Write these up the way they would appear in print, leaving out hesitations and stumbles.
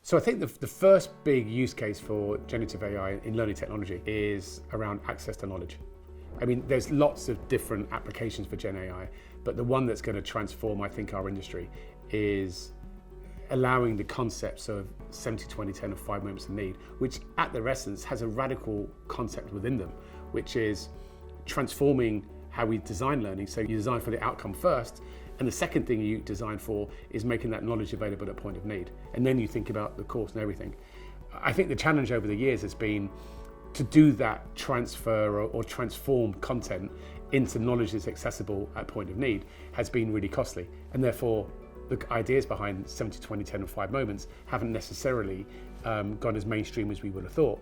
So I think the first big use case for generative AI in learning technology is around access to knowledge. I mean, there's lots of different applications for Gen AI, but the one that's going to transform, I think, our industry is allowing the concepts of 70, 20, 10, and 5 moments of need, which at their essence has a radical concept within them, which is transforming how we design learning. So you design for the outcome first, and the second thing you design for is making that knowledge available at point of need. And then you think about the course and everything. I think the challenge over the years has been to do that transfer or transform content into knowledge that's accessible at point of need has been really costly. And therefore, the ideas behind 70, 20, 10, and 5 moments haven't necessarily gone as mainstream as we would have thought.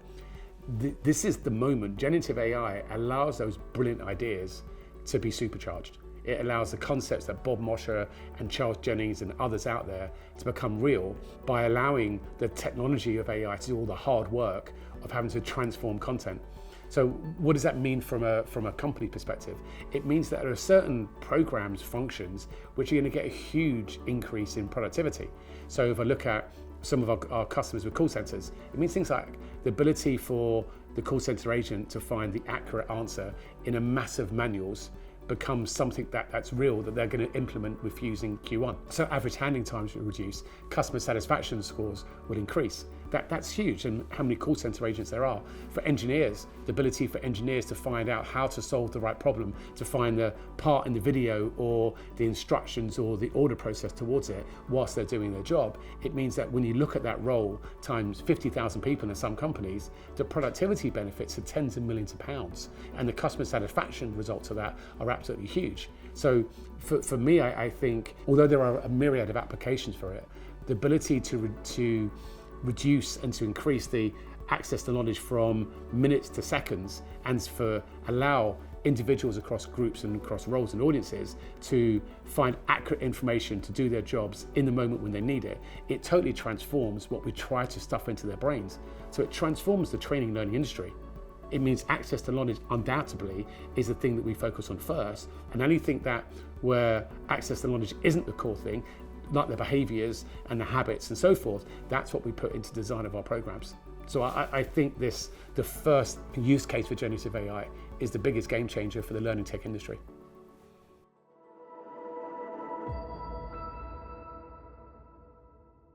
This is the moment. Generative AI allows those brilliant ideas to be supercharged. It allows the concepts that Bob Mosher and Charles Jennings and others out there to become real by allowing the technology of AI to do all the hard work of having to transform content. So what does that mean from a company perspective? It means that there are certain programs, functions, which are going to get a huge increase in productivity. So if I look at some of our customers with call centers, it means things like the ability for the call center agent to find the accurate answer in a massive manuals becomes something that's real, that they're going to implement with using Q1. So average handling times will reduce, customer satisfaction scores will increase. That's huge. And how many call center agents there are. For engineers, the ability for engineers to find out how to solve the right problem, to find the part in the video or the instructions or the order process towards it whilst they're doing their job. It means that when you look at that role times 50,000 people in some companies, the productivity benefits are tens of millions of pounds. And the customer satisfaction results of that are absolutely huge. So for me, I think, although there are a myriad of applications for it, the ability to reduce and to increase the access to knowledge from minutes to seconds, and for allow individuals across groups and across roles and audiences to find accurate information to do their jobs in the moment when they need it, it totally transforms what we try to stuff into their brains. So it transforms the training and learning industry. It means access to knowledge undoubtedly is the thing that we focus on first, and I only think that where access to knowledge isn't the core thing, like the behaviors and the habits and so forth, that's what we put into design of our programs. So I think the first use case for generative AI is the biggest game changer for the learning tech industry.